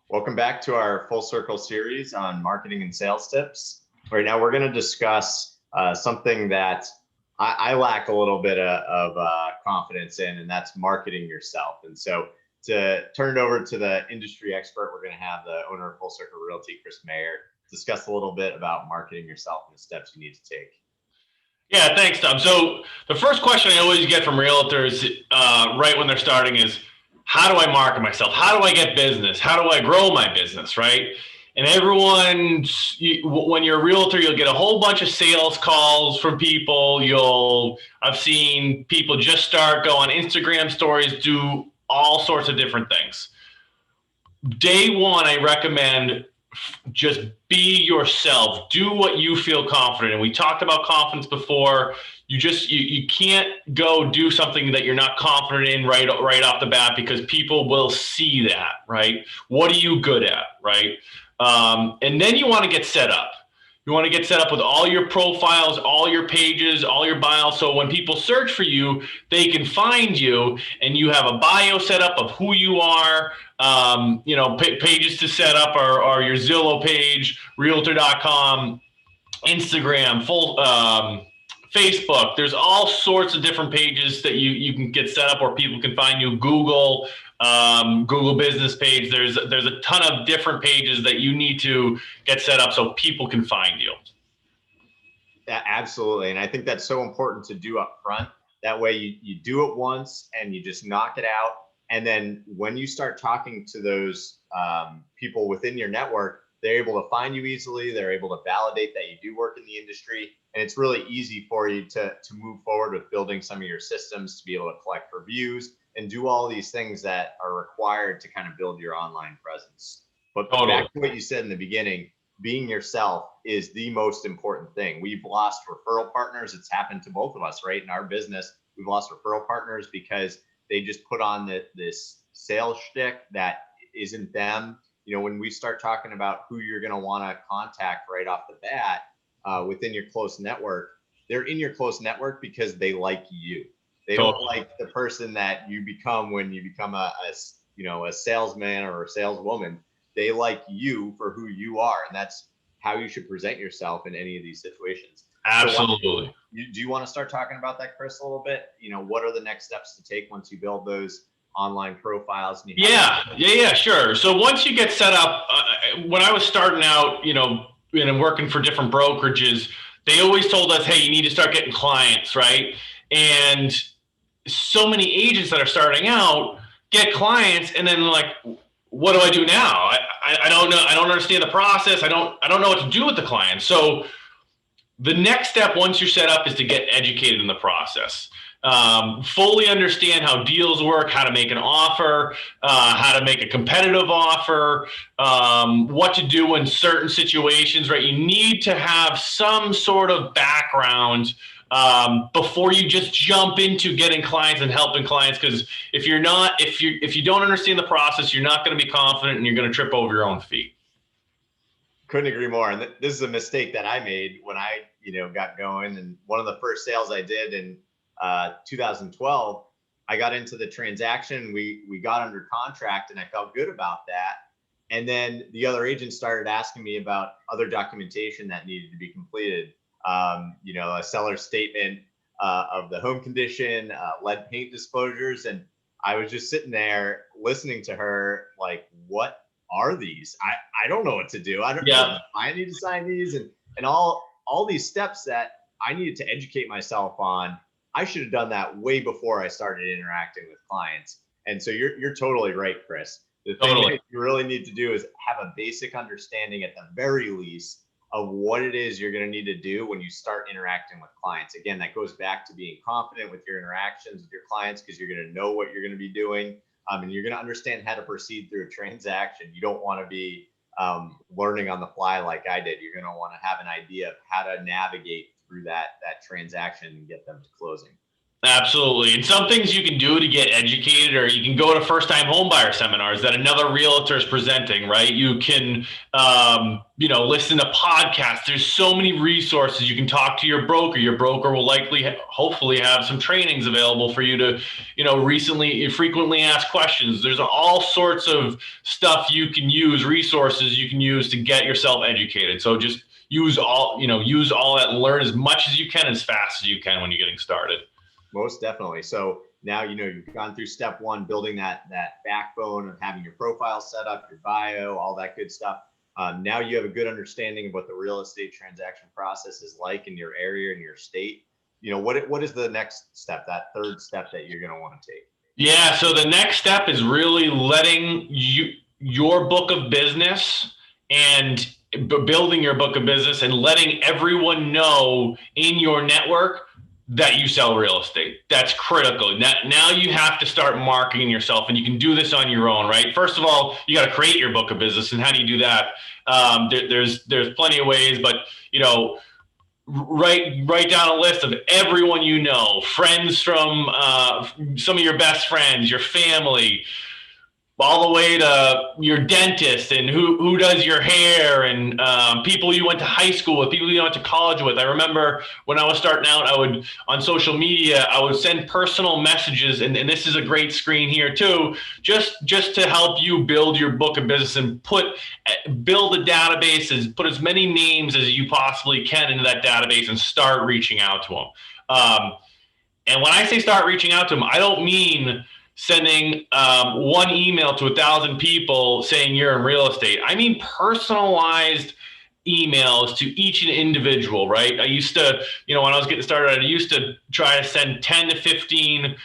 Welcome back to our Full Circle series on marketing and sales tips. Right now, we're going to discuss something that I lack a little bit of confidence in, and that's marketing yourself. And so to turn it over to the industry expert, we're going to have the owner of Full Circle Realty, Chris Mayer, discuss a little bit about marketing yourself and the steps you need to take. Yeah, thanks, Tom. So the first question I always get from realtors right when they're starting is, how do I market myself? How do I get business? How do I grow my business, right? And when you're a realtor, you'll get a whole bunch of sales calls from people. I've seen people just start, go on Instagram stories, do all sorts of different things. Day one, I recommend just be yourself. Do what you feel confident in. We talked about confidence before. You can't go do something that you're not confident in right off the bat, because people will see that, right? What are you good at, right? And then you want to get set up. You want to get set up with all your profiles, all your pages, all your bios. So when people search for you, they can find you, and you have a bio set up of who you are. Pages to set up are your Zillow page, realtor.com, Instagram, Facebook. There's all sorts of different pages that you can get set up, or people can find you. Google business page. There's a ton of different pages that you need to get set up so people can find you. Yeah, absolutely. And I think that's so important to do up front. That way you do it once and you just knock it out. And then when you start talking to those people within your network, they're able to find you easily. They're able to validate that you do work in the industry. And it's really easy for you to move forward with building some of your systems to be able to collect reviews and do all these things that are required to kind of build your online presence. But back to what you said in the beginning, being yourself is the most important thing. We've lost referral partners. It's happened to both of us, right? In our business, we've lost referral partners because they just put on this sales shtick that isn't them. When we start talking about who you're going to want to contact right off the bat within your close network, they're in your close network because they like you. They don't like the person that you become when you become a salesman or a saleswoman. They like you for who you are, and that's how you should present yourself in any of these situations. Absolutely. So do you want to start talking about that, Chris, a little bit? What are the next steps to take once you build those online profiles? Yeah, sure. So once you get set up, when I was starting out, and working for different brokerages, they always told us, hey, you need to start getting clients, right? And so many agents that are starting out get clients, and then like, what do I do now? I don't know. I don't understand the process. I don't know what to do with the clients. So the next step, once you're set up, is to get educated in the process. Fully understand how deals work, how to make an offer, how to make a competitive offer, what to do in certain situations, right? You need to have some sort of background before you just jump into getting clients and helping clients. Because if you don't understand the process, you're not going to be confident, and you're going to trip over your own feet. Couldn't agree more. And this is a mistake that I made when I, got going. And one of the first sales I did in 2012, I got into the transaction. We got under contract, and I felt good about that. And then the other agent started asking me about other documentation that needed to be completed. A seller's statement of the home condition, lead paint disclosures. And I was just sitting there listening to her like, what are these? I don't know what to do. I don't know. I need to sign these and all these steps that I needed to educate myself on. I should have done that way before I started interacting with clients. And so you're totally right, Chris. The thing that you really need to do is have a basic understanding at the very least of what it is you're going to need to do when you start interacting with clients. Again, that goes back to being confident with your interactions with your clients, because you're going to know what you're going to be doing. And you're going to understand how to proceed through a transaction. You don't want to be learning on the fly like I did. You're going to want to have an idea of how to navigate through that transaction and get them to closing. Absolutely. And some things you can do to get educated, or you can go to first time homebuyer seminars that another realtor is presenting, right? You can, listen to podcasts. There's so many resources. You can talk to your broker. Your broker will likely, hopefully have some trainings available for you to, frequently asked questions. There's all sorts of stuff you can use, resources you can use to get yourself educated. So just use all that and learn as much as you can, as fast as you can when you're getting started. Most definitely. So now, you've gone through step one, building that backbone of having your profile set up, your bio, all that good stuff. Now you have a good understanding of what the real estate transaction process is like in your area, in your state. What is the next step, that third step that you're going to want to take? Yeah. So the next step is really letting your book of business and building your book of business and letting everyone know in your network that you sell real estate. That's critical. Now you have to start marketing yourself, and you can do this on your own, right? First of all, you got to create your book of business. And how do you do that? There's plenty of ways, but write down a list of everyone you know, friends from some of your best friends, your family, all the way to your dentist and who does your hair, and people you went to high school with, people you went to college with. I remember when I was starting out, on social media, I would send personal messages, and this is a great screen here too, just to help you build your book of business and build a database, put as many names as you possibly can into that database and start reaching out to them. And when I say start reaching out to them, I don't mean sending one email to 1,000 people saying you're in real estate. I mean personalized emails to each individual, right? I used to, when I was getting started, I used to try to send 10 to 15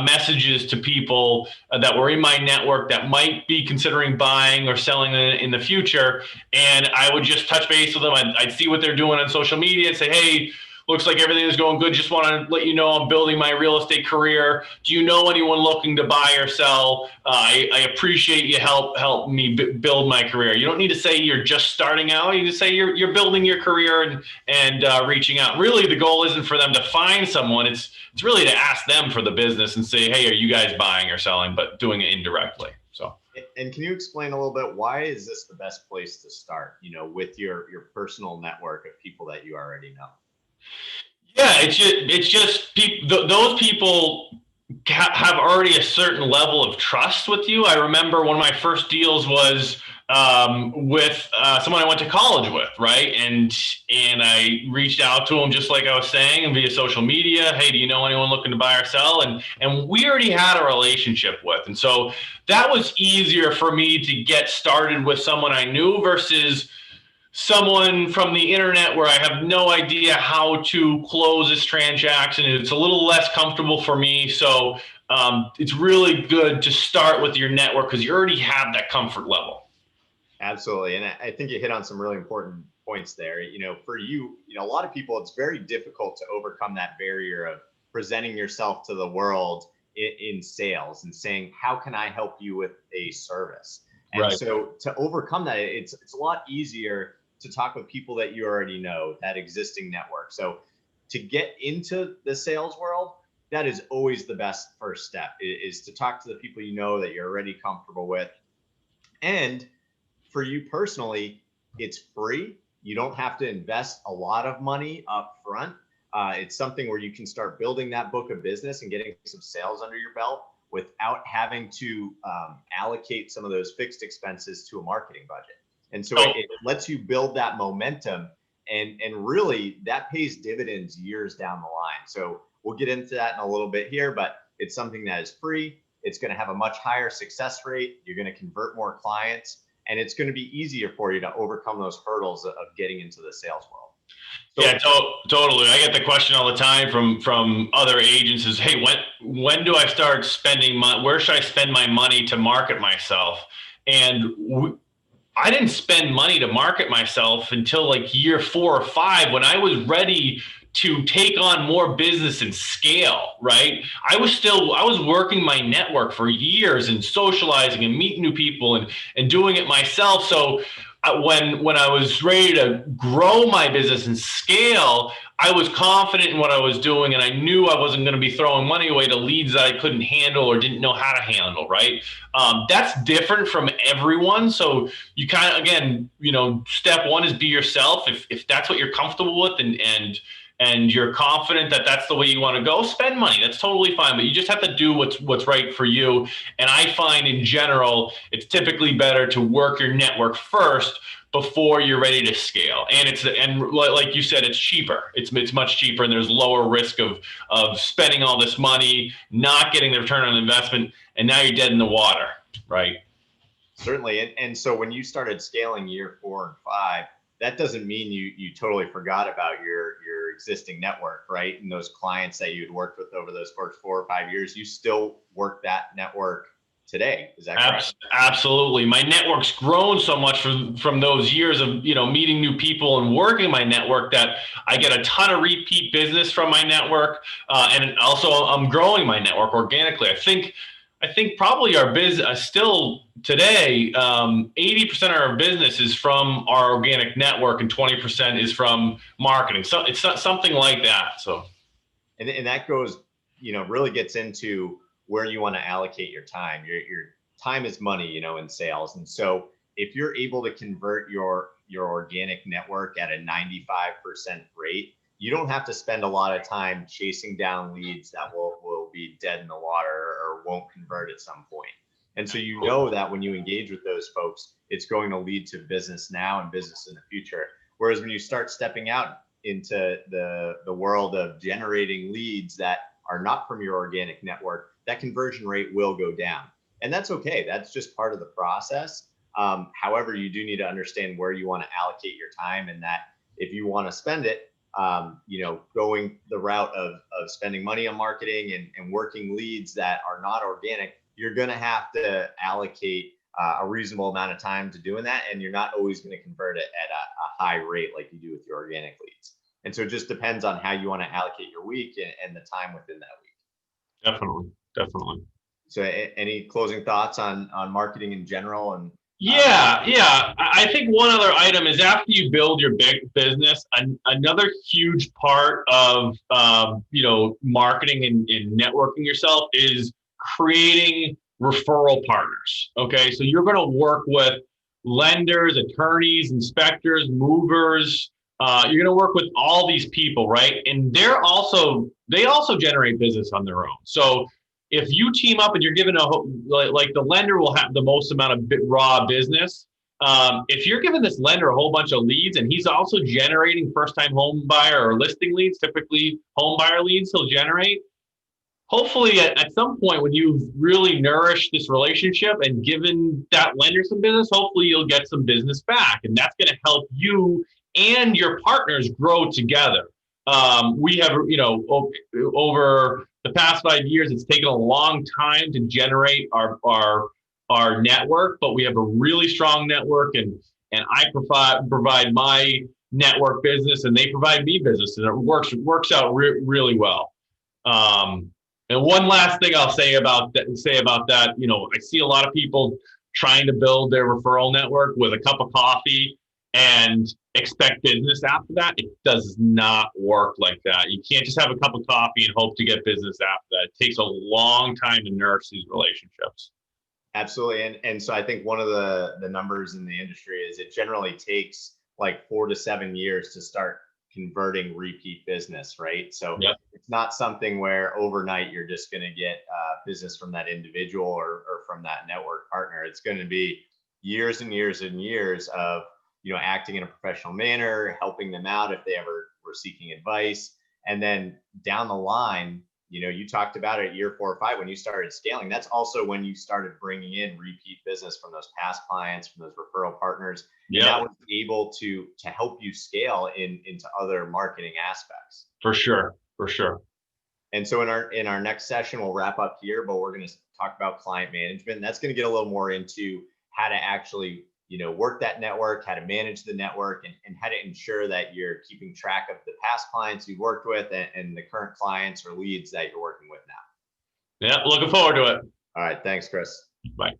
messages to people that were in my network that might be considering buying or selling in the future. And I would just touch base with them. I'd see what they're doing on social media and say, hey, looks like everything is going good. Just want to let you know I'm building my real estate career. Do you know anyone looking to buy or sell? I appreciate you help me build my career. You don't need to say you're just starting out. You just say you're building your career and reaching out. Really, the goal isn't for them to find someone. It's really to ask them for the business and say, hey, are you guys buying or selling? But doing it indirectly. So. And can you explain a little bit, why is this the best place to start? With your personal network of people that you already know. Yeah, it's just those people have already a certain level of trust with you. I remember one of my first deals was with someone I went to college with, right? And I reached out to him just like I was saying, and via social media. Hey, do you know anyone looking to buy or sell? And we already had a relationship with, and so that was easier for me to get started with someone I knew versus someone from the internet where I have no idea how to close this transaction. It's a little less comfortable for me. So it's really good to start with your network because you already have that comfort level. Absolutely. And I think you hit on some really important points there. For you, a lot of people, it's very difficult to overcome that barrier of presenting yourself to the world in sales and saying, how can I help you with a service? And right. So to overcome that, it's a lot easier to talk with people that you already know, that existing network. So to get into the sales world, that is always the best first step, is to talk to the people you know that you're already comfortable with. And for you personally, it's free. You don't have to invest a lot of money up front. It's something where you can start building that book of business and getting some sales under your belt without having to allocate some of those fixed expenses to a marketing budget. And so it lets you build that momentum, and really that pays dividends years down the line. So we'll get into that in a little bit here, but it's something that is free. It's going to have a much higher success rate. You're going to convert more clients, and it's going to be easier for you to overcome those hurdles of getting into the sales world. So, yeah, totally. I get the question all the time from other agents is, hey, when do I start spending money? Where should I spend my money to market myself? And I didn't spend money to market myself until like year 4 or 5, when I was ready to take on more business and scale, right? I was working my network for years and socializing and meeting new people and doing it myself. So when I was ready to grow my business and scale, I was confident in what I was doing, and I knew I wasn't going to be throwing money away to leads that I couldn't handle or didn't know how to handle. Right? That's different from everyone. So you kind of, again, step one is be yourself. If that's what you're comfortable with, and you're confident that that's the way you want to go, spend money. That's totally fine. But you just have to do what's right for you. And I find in general, it's typically better to work your network first before you're ready to scale. And like you said, it's cheaper. It's much cheaper, and there's lower risk of spending all this money, not getting the return on investment, and now you're dead in the water, right? Certainly. And so when you started scaling year 4 and 5, that doesn't mean you totally forgot about your existing network, right? And those clients that you'd worked with over those first 4 or 5 years, you still work that network today. Is that correct? Absolutely. My network's grown so much from those years of meeting new people and working my network that I get a ton of repeat business from my network, and also I'm growing my network organically. I think probably our business still today, 80% of our business is from our organic network and 20% is from marketing. So it's not something like that. So, and that goes, really gets into where you want to allocate your time. Your time is money, in sales. And so if you're able to convert your organic network at a 95% rate, you don't have to spend a lot of time chasing down leads that will be dead in the water or won't convert at some point. And so that when you engage with those folks, it's going to lead to business now and business in the future. Whereas when you start stepping out into the world of generating leads that are not from your organic network, that conversion rate will go down. And that's okay. That's just part of the process. However, you do need to understand where you want to allocate your time, and that if you want to spend it, going the route of spending money on marketing and working leads that are not organic, you're going to have to allocate a reasonable amount of time to doing that. And you're not always going to convert it at a high rate like you do with your organic leads. And so it just depends on how you want to allocate your week and the time within that week. Definitely. So any closing thoughts on marketing in general? And yeah. I think one other item is, after you build your big business, another huge part of marketing and networking yourself is creating referral partners. Okay, so you're going to work with lenders, attorneys, inspectors, movers. You're going to work with all these people, right? And they also generate business on their own. So if you team up and you're given like the lender will have the most amount of raw business. If you're giving this lender a whole bunch of leads and he's also generating first-time home buyer or listing leads, typically home buyer leads he'll generate. Hopefully at some point, when you've really nourished this relationship and given that lender some business, hopefully you'll get some business back. And that's going to help you and your partners grow together. We have, over the past 5 years, it's taken a long time to generate our network, but we have a really strong network, and I provide my network business, and they provide me business, and it works out really well. And one last thing I'll say about that, I see a lot of people trying to build their referral network with a cup of coffee and expect business after that. It does not work like that. You can't just have a cup of coffee and hope to get business after that. It takes a long time to nurse these relationships. Absolutely. And so I think one of the numbers in the industry is it generally takes like 4 to 7 years to start converting repeat business, right? So Yep. It's not something where overnight you're just going to get business from that individual or from that network partner. It's going to be years and years and years of acting in a professional manner, helping them out if they ever were seeking advice. And then down the line, you talked about it year 4 or 5 when you started scaling. That's also when you started bringing in repeat business from those past clients, from those referral partners. Yeah, and that was able to help you scale into other marketing aspects. For sure. And so in our next session, we'll wrap up here, but we're going to talk about client management. And that's going to get a little more into how to actually work that network, how to manage the network, and how to ensure that you're keeping track of the past clients you've worked with and the current clients or leads that you're working with now. Yeah, looking forward to it. All right. Thanks, Chris. Bye.